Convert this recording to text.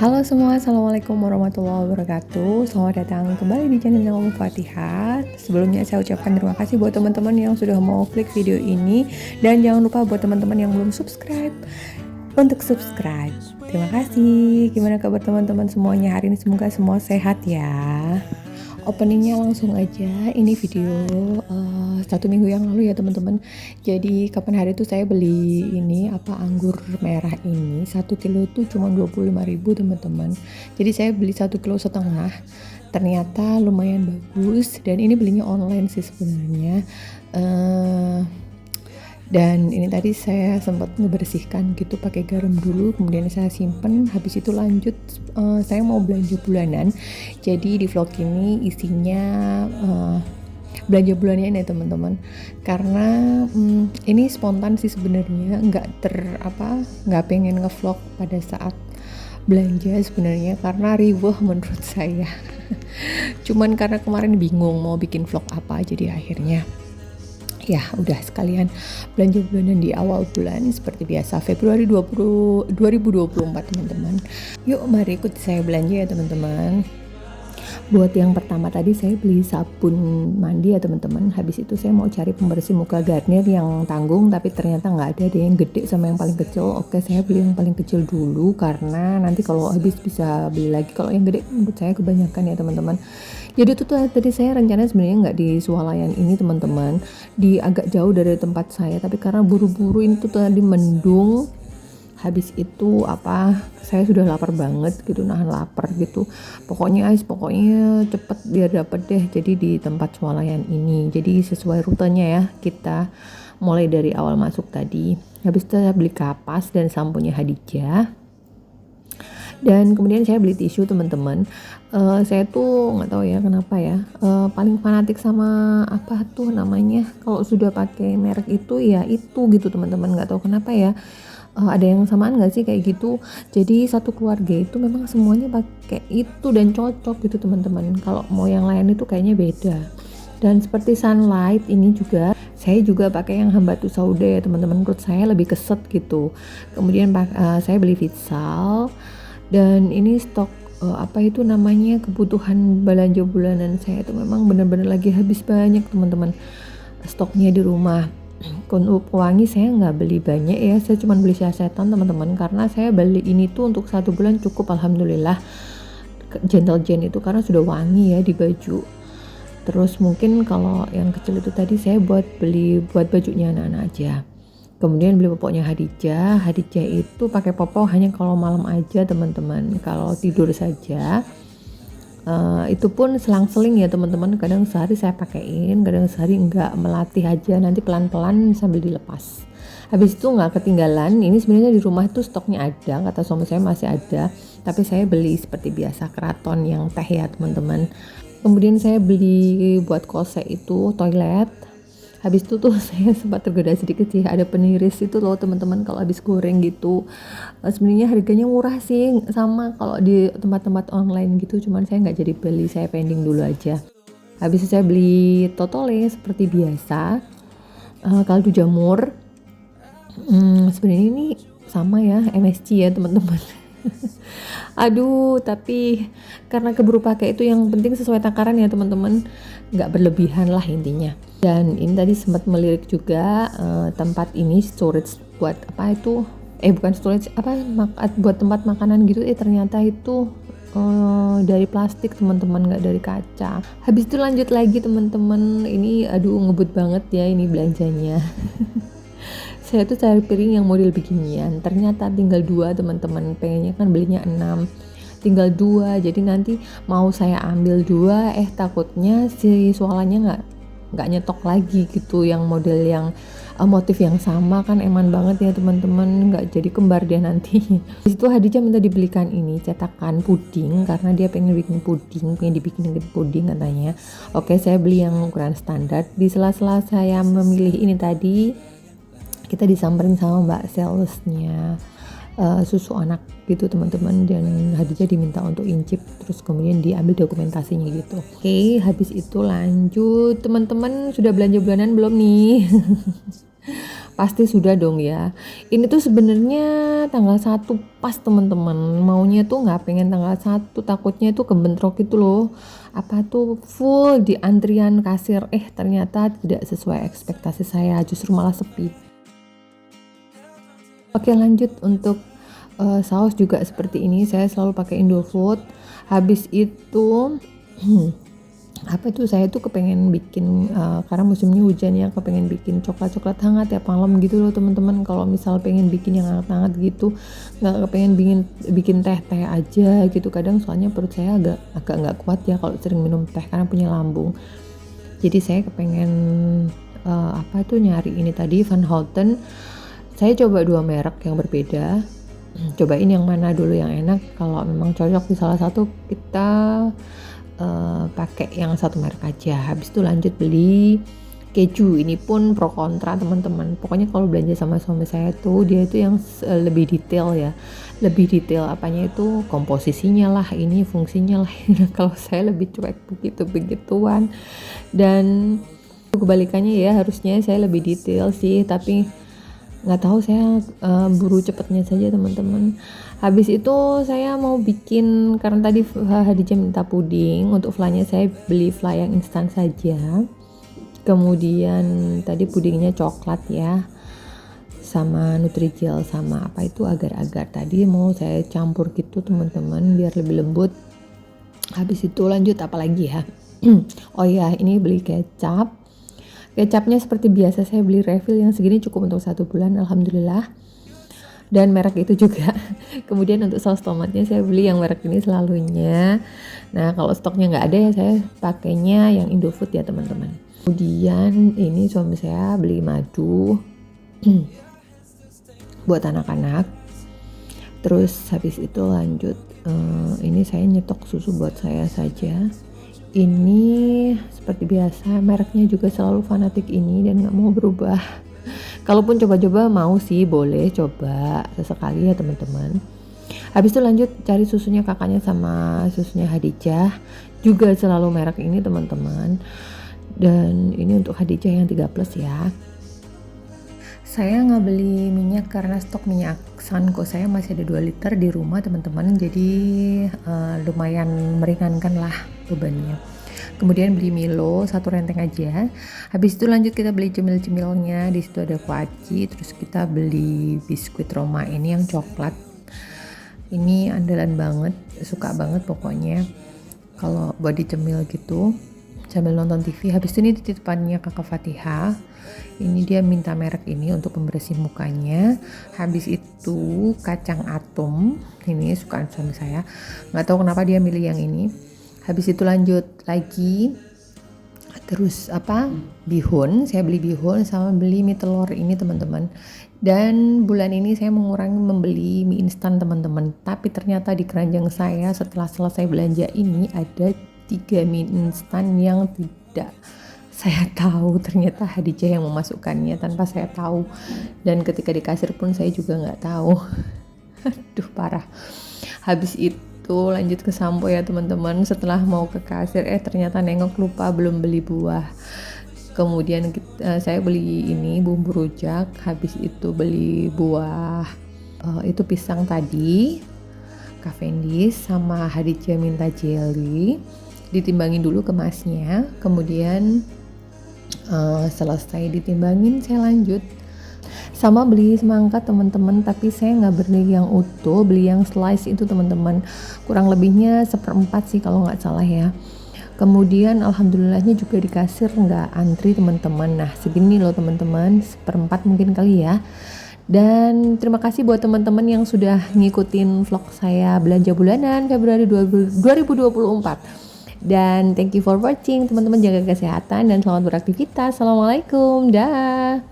Halo semua, Assalamualaikum warahmatullahi wabarakatuh. Selamat datang kembali di channel Ummu Fatihah. Sebelumnya saya ucapkan terima kasih buat teman-teman yang sudah mau klik video ini. Dan jangan lupa buat teman-teman yang belum subscribe, untuk subscribe. Terima kasih. Gimana kabar teman-teman semuanya hari ini? Semoga semua sehat ya. Openingnya langsung aja, ini video 1 minggu yang lalu ya teman-teman. Jadi kapan hari itu saya beli ini anggur merah ini 1 kilo tuh cuma 25.000 teman-teman. Jadi saya beli 1,5 kilo, ternyata lumayan bagus, dan ini belinya online sih sebenarnya. Dan ini tadi saya sempat ngebersihkan gitu pakai garam dulu, kemudian saya simpen. Habis itu lanjut saya mau belanja bulanan. Jadi di vlog ini isinya belanja bulannya ini teman-teman. Karena ini spontan sih sebenarnya, nggak pengen ngevlog pada saat belanja sebenarnya, karena riweh menurut saya. Cuman karena kemarin bingung mau bikin vlog apa, jadi akhirnya ya udah sekalian belanja bulanan di awal bulan seperti biasa, Februari 2024 teman-teman. Yuk mari ikut saya belanja ya teman-teman. Buat yang pertama tadi saya beli sabun mandi ya teman-teman. Habis itu saya mau cari pembersih muka Garnier yang tanggung, tapi ternyata nggak ada yang gede sama yang paling kecil. Oke, saya beli yang paling kecil dulu karena nanti kalau habis bisa beli lagi. Kalau yang gede menurut saya kebanyakan ya teman-teman. Jadi itu tuh tadi saya rencananya sebenarnya nggak di Swalayan ini teman-teman, di agak jauh dari tempat saya, tapi karena buru-buru ini tuh tadi mendung. Habis itu saya sudah lapar banget gitu, nahan lapar gitu. Pokoknya cepet biar dapet deh. Jadi di tempat Swalayan ini. Jadi sesuai rutenya ya, kita mulai dari awal masuk tadi. Habis itu saya beli kapas dan samponya Hadijah. Dan kemudian saya beli tisu teman-teman. Saya tuh nggak tahu ya kenapa ya, paling fanatik sama kalau sudah pakai merek itu ya itu gitu teman-teman. Nggak tahu kenapa ya. Ada yang samaan gak sih kayak gitu? Jadi satu keluarga itu memang semuanya pakai itu dan cocok gitu teman-teman. Kalau mau yang lain itu kayaknya beda. Dan seperti Sunlight ini juga, saya juga pakai yang Hambatu Sauda ya teman-teman. Menurut saya lebih keset gitu. Kemudian saya beli Vitsal, dan ini stok kebutuhan belanja bulanan saya itu memang benar-benar lagi habis banyak teman-teman. Stoknya di rumah. Untuk pewangi saya nggak beli banyak ya, saya cuma beli sasetan teman-teman, karena saya beli ini tuh untuk 1 bulan cukup alhamdulillah. Gentle Gen itu karena sudah wangi ya di baju. Terus mungkin kalau yang kecil itu tadi saya buat bajunya anak-anak aja. Kemudian beli popoknya Hadijah itu pakai popok hanya kalau malam aja teman-teman, kalau tidur saja. Itu pun selang-seling ya teman-teman, kadang sehari saya pakein, kadang sehari enggak, melatih aja, nanti pelan-pelan sambil dilepas. Habis itu nggak ketinggalan, ini sebenarnya di rumah tuh stoknya ada, kata suami saya masih ada, tapi saya beli seperti biasa keraton yang teh ya teman-teman. Kemudian saya beli buat kosek itu toilet. Habis itu tuh saya sempat tergoda sedikit sih, ada peniris itu loh teman-teman kalau habis goreng gitu. Sebenarnya harganya murah sih, sama kalau di tempat-tempat online gitu, cuman saya nggak jadi beli, saya pending dulu aja. Habis itu saya beli totole seperti biasa, kaldu jamur. Sebenarnya ini sama ya, MSG ya teman-teman. Aduh, tapi karena keburu pakai itu, yang penting sesuai takaran ya teman-teman, nggak berlebihan lah intinya. Dan ini tadi sempat melirik juga tempat ini storage buat bukan storage, buat tempat makanan gitu. Ternyata itu dari plastik teman-teman, nggak dari kaca. Habis itu lanjut lagi teman-teman, ini ngebut banget ya ini belanjanya. Saya tuh cari piring yang model beginian, ternyata tinggal 2 teman-teman, pengennya kan belinya 6, tinggal 2, jadi nanti mau saya ambil 2, takutnya si swalanya nggak nyetok lagi gitu, yang model yang motif yang sama, kan eman banget ya teman-teman, nggak jadi kembar dia nanti. Disitu Hadijah minta dibelikan ini cetakan puding, karena dia pengen bikin dibikin puding katanya. Oke, saya beli yang ukuran standar. Di sela-sela saya memilih ini tadi, kita disamperin sama mbak salesnya susu anak gitu teman-teman, dan Hadijah diminta untuk incip, terus kemudian diambil dokumentasinya gitu. Oke, habis itu lanjut teman-teman, sudah belanja bulanan belum nih? Pasti sudah dong ya. Ini tuh sebenarnya tanggal 1 pas teman-teman. Maunya tuh nggak pengen tanggal 1, takutnya tuh kebentrok itu loh. Apa tuh full di antrian kasir. Ternyata tidak sesuai ekspektasi saya, justru malah sepi. Oke, lanjut untuk saus juga seperti ini. Saya selalu pakai Indofood. Habis itu apa itu, saya tuh kepengen bikin karena musimnya hujan ya, kepengen bikin coklat hangat tiap malam gitu loh teman-teman. Kalau misal pengen bikin yang hangat-hangat gitu, nggak kepengen bikin teh aja gitu. Kadang soalnya perut saya agak nggak kuat ya kalau sering minum teh karena punya lambung. Jadi saya kepengen apa itu, nyari ini tadi Van Houten. Saya coba 2 merek yang berbeda. Cobain yang mana dulu yang enak. Kalau memang cocok di salah satu, kita pakai yang satu merek aja. Habis itu lanjut beli keju. Ini pun pro kontra teman-teman. Pokoknya kalau belanja sama suami saya tuh, dia itu yang lebih detail ya. Lebih detail apanya itu, komposisinya lah, ini fungsinya lah. Kalau saya lebih cuek begituan. Dan kebalikannya ya, harusnya saya lebih detail sih, tapi nggak tahu, saya buru cepetnya saja teman-teman. Habis itu saya mau bikin, karena tadi Hadijah minta puding, untuk flanya saya beli fla yang instan saja. Kemudian tadi pudingnya coklat ya, sama Nutrijel sama apa itu agar-agar tadi mau saya campur gitu teman-teman biar lebih lembut. Habis itu lanjut apa lagi ya? Oh ya, ini beli kecap. Kecapnya seperti biasa saya beli refill yang segini, cukup untuk 1 bulan alhamdulillah. Dan merek itu juga. Kemudian untuk saus tomatnya saya beli yang merek ini selalunya. Nah kalau stoknya nggak ada ya saya pakainya yang Indofood ya teman-teman. Kemudian ini suami saya beli madu buat anak-anak. Terus habis itu lanjut ini saya nyetok susu buat saya saja. Ini seperti biasa mereknya juga selalu fanatik ini dan nggak mau berubah. Kalaupun coba-coba mau sih, boleh coba sesekali ya teman-teman. Habis itu lanjut cari susunya kakaknya sama susunya Hadijah, juga selalu merek ini teman-teman. Dan ini untuk Hadijah yang 3+ ya. Saya nggak beli minyak karena stok minyak Sanko saya masih ada 2 liter di rumah teman-teman, jadi lumayan meringankan lah bebannya. Kemudian beli Milo 1 renteng aja. Habis itu lanjut kita beli cemil-cemilnya. Di situ ada kuaci, terus kita beli biskuit Roma ini yang coklat. Ini andalan banget, suka banget pokoknya kalau buat dicemil gitu sambil nonton TV. Habis itu ini titipannya kakak Fatihah. Ini dia minta merek ini untuk pembersih mukanya. Habis itu kacang atom, ini sukaan suami saya. Nggak tahu kenapa dia milih yang ini. Habis itu lanjut lagi, terus bihun, saya beli bihun sama beli mie telur ini teman-teman. Dan bulan ini saya mengurangi membeli mie instan teman-teman, tapi ternyata di keranjang saya setelah selesai belanja ini ada 3 mie instan yang tidak saya tahu, ternyata Hadijah yang memasukkannya tanpa saya tahu. Dan ketika di kasir pun saya juga nggak tahu. Aduh parah. Habis itu lanjut ke sampo ya teman-teman. Setelah mau ke kasir ternyata nengok lupa belum beli buah. Kemudian saya beli ini bumbu rujak. Habis itu beli buah itu pisang tadi, Cavendish, sama Hadijah minta jelly. Ditimbangin dulu kemasnya. Kemudian selesai ditimbangin saya lanjut sama beli semangka teman-teman, tapi saya nggak beli yang utuh, beli yang slice itu teman-teman. Kurang lebihnya 1/4 sih kalau nggak salah ya. Kemudian alhamdulillahnya juga di kasir nggak antri teman-teman. Nah segini loh teman-teman, 1/4 mungkin kali ya. Dan terima kasih buat teman-teman yang sudah ngikutin vlog saya belanja bulanan Februari 2024. Dan thank you for watching teman-teman, jaga kesehatan dan selamat beraktivitas. Assalamualaikum, dah.